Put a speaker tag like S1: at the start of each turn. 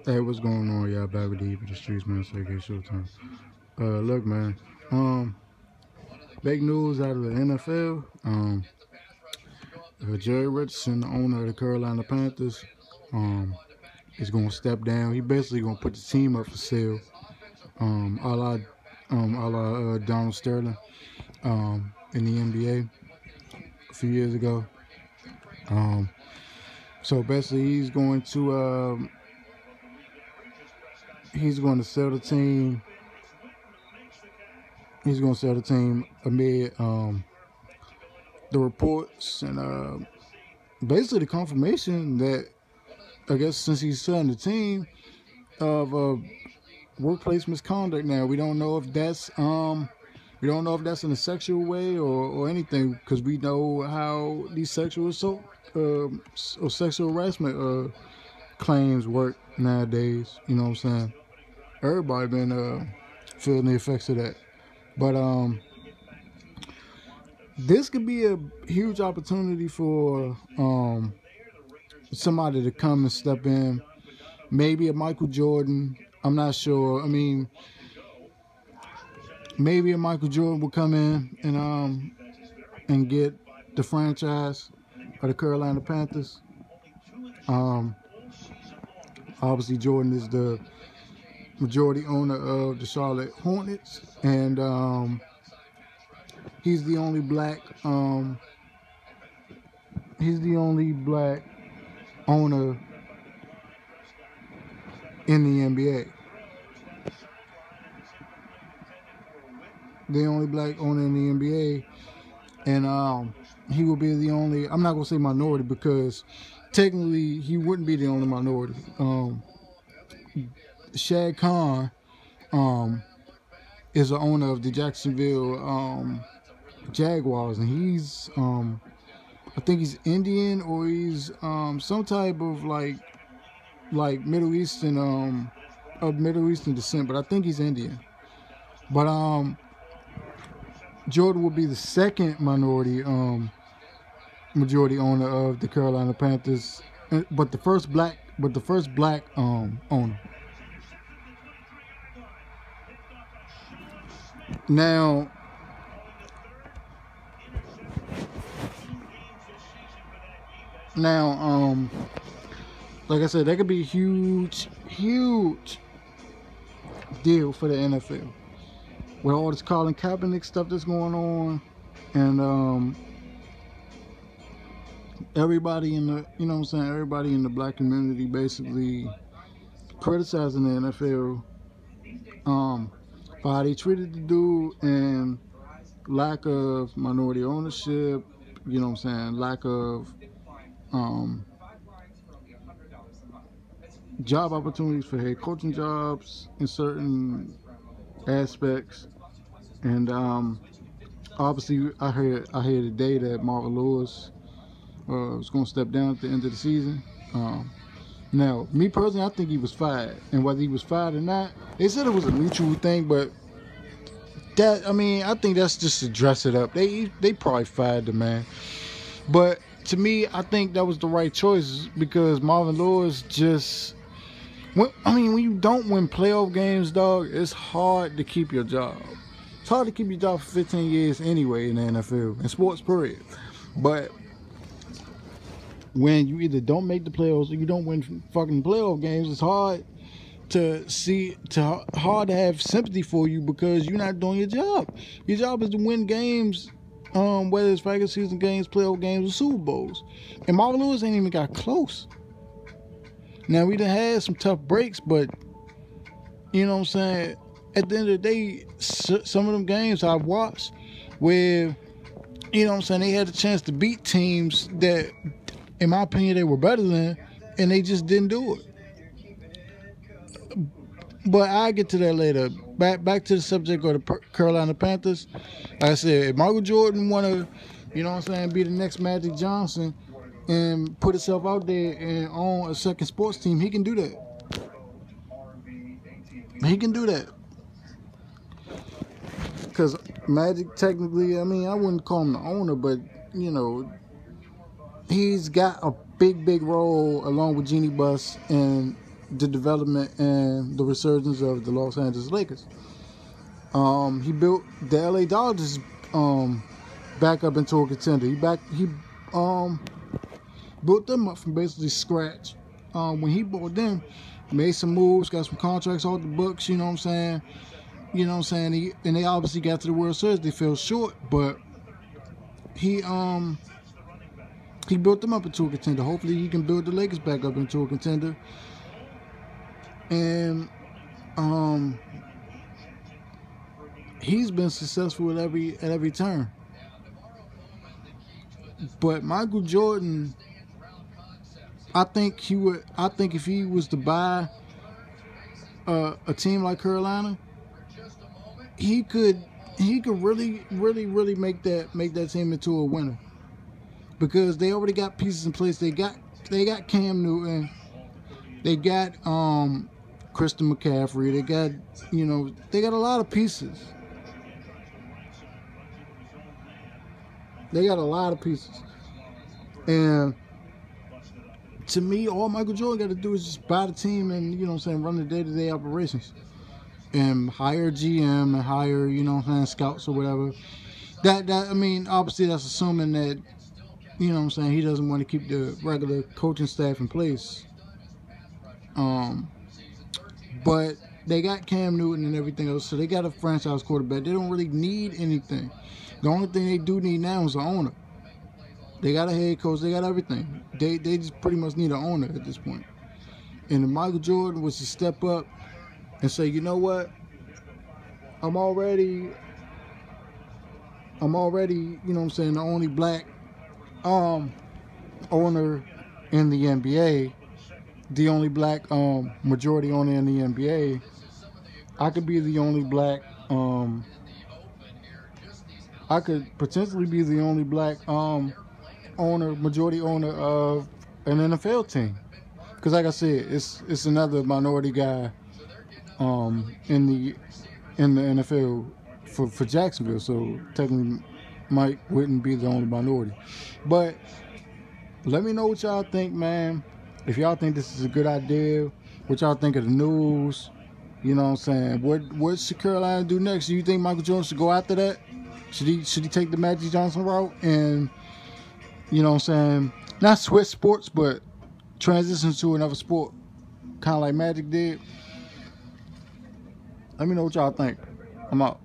S1: Hey, what's going on, y'all? Back with the streets, man. So Showtime. Look, man. Big news out of the NFL. Jerry Richardson, the owner of the Carolina Panthers, is going to step down. He basically going to put the team up for sale. A la Donald Sterling, in the NBA a few years ago. So basically, he's going to sell the team. He's going to sell the team amid the reports and basically the confirmation that, I guess, since he's selling the team, of workplace misconduct. Now we don't know if that's in a sexual way or anything, because we know how these sexual assault or sexual harassment claims work nowadays. You know what I'm saying? Everybody been feeling the effects of that. But this could be a huge opportunity for somebody to come and step in. Maybe a Michael Jordan. I'm not sure. I mean, maybe a Michael Jordan will come in and get the franchise of the Carolina Panthers. Obviously, Jordan is the majority owner of the Charlotte Hornets, and he's the only black owner in the NBA. The only black owner in the NBA, and he will be the only. I'm not gonna say minority, because technically he wouldn't be the only minority. Shad Khan is the owner of the Jacksonville Jaguars, and he's I think he's Indian, or he's some type of like Middle Eastern of Middle Eastern descent, but I think he's Indian. But Jordan will be the second majority owner of the Carolina Panthers, but the first black owner. Now, like I said, that could be a huge deal for the NFL with all this Colin Kaepernick stuff that's going on, and everybody in the, you know what I'm saying, everybody in the black community basically criticizing the NFL for how they treated the dude, and lack of minority ownership, you know what I'm saying, lack of job opportunities for head coaching jobs in certain aspects. And obviously I heard today that Marvin Lewis was going to step down at the end of the season. Now, me personally, I think he was fired, and whether he was fired or not, they said it was a mutual thing, but that, I mean, I think that's just to dress it up. They probably fired the man, but to me, I think that was the right choice, because Marvin Lewis just, when you don't win playoff games, dog, it's hard to keep your job. It's hard to keep your job for 15 years anyway in the NFL, in sports period. But when you either don't make the playoffs or you don't win fucking playoff games, it's hard to have sympathy for you, because you're not doing your job. Your job is to win games, whether it's regular season games, playoff games, or Super Bowls. And Marvin Lewis ain't even got close. Now, we done had some tough breaks, but you know what I'm saying, at the end of the day, some of them games I've watched where, you know what I'm saying, they had a chance to beat teams that, in my opinion, they were better than, and they just didn't do it. But I'll get to that later. Back to the subject of the Carolina Panthers. Like I said, if Michael Jordan want to, you know what I'm saying, be the next Magic Johnson and put himself out there and own a second sports team, he can do that. He can do that. Because Magic, technically, I mean, I wouldn't call him the owner, but, you know, he's got a big role along with Jeannie Buss in the development and the resurgence of the Los Angeles Lakers. He built the LA Dodgers back up into a contender. He built them up from basically scratch. When he bought them, made some moves, got some contracts off the books, you know what I'm saying? You know what I'm saying? And they obviously got to the World Series. They fell short, but he built them up into a contender. Hopefully he can build the Lakers back up into a contender. And he's been successful at every turn. But Michael Jordan, I think if he was to buy a team like Carolina, he could really make that team into a winner, because they already got pieces in place. They got Cam Newton, they got Christian McCaffrey, they got a lot of pieces. They got a lot of pieces. And to me, all Michael Jordan got to do is just buy the team and, you know what I'm saying, run the day-to-day operations. And hire a GM and hire, you know what I'm saying, scouts or whatever. I mean, obviously that's assuming that, you know what I'm saying, he doesn't want to keep the regular coaching staff in place. But they got Cam Newton and everything else, so they got a franchise quarterback. They don't really need anything. The only thing they do need now is an owner. They got a head coach. They got everything. They just pretty much need an owner at this point. And if Michael Jordan was to step up and say, you know what, I'm already, you know what I'm saying, the only black owner in the NBA, the only black majority owner in the NBA. I could be the only black I could potentially be the only black majority owner of an NFL team. Because like I said, it's another minority guy in the NFL for Jacksonville. So technically Mike wouldn't be the only minority. But let me know what y'all think, man. If y'all think this is a good idea, what y'all think of the news, you know what I'm saying? What should Carolina do next? Do you think Michael Jordan should go after that? Should he take the Magic Johnson route and, you know what I'm saying, not switch sports, but transition to another sport, kind of like Magic did? Let me know what y'all think. I'm out.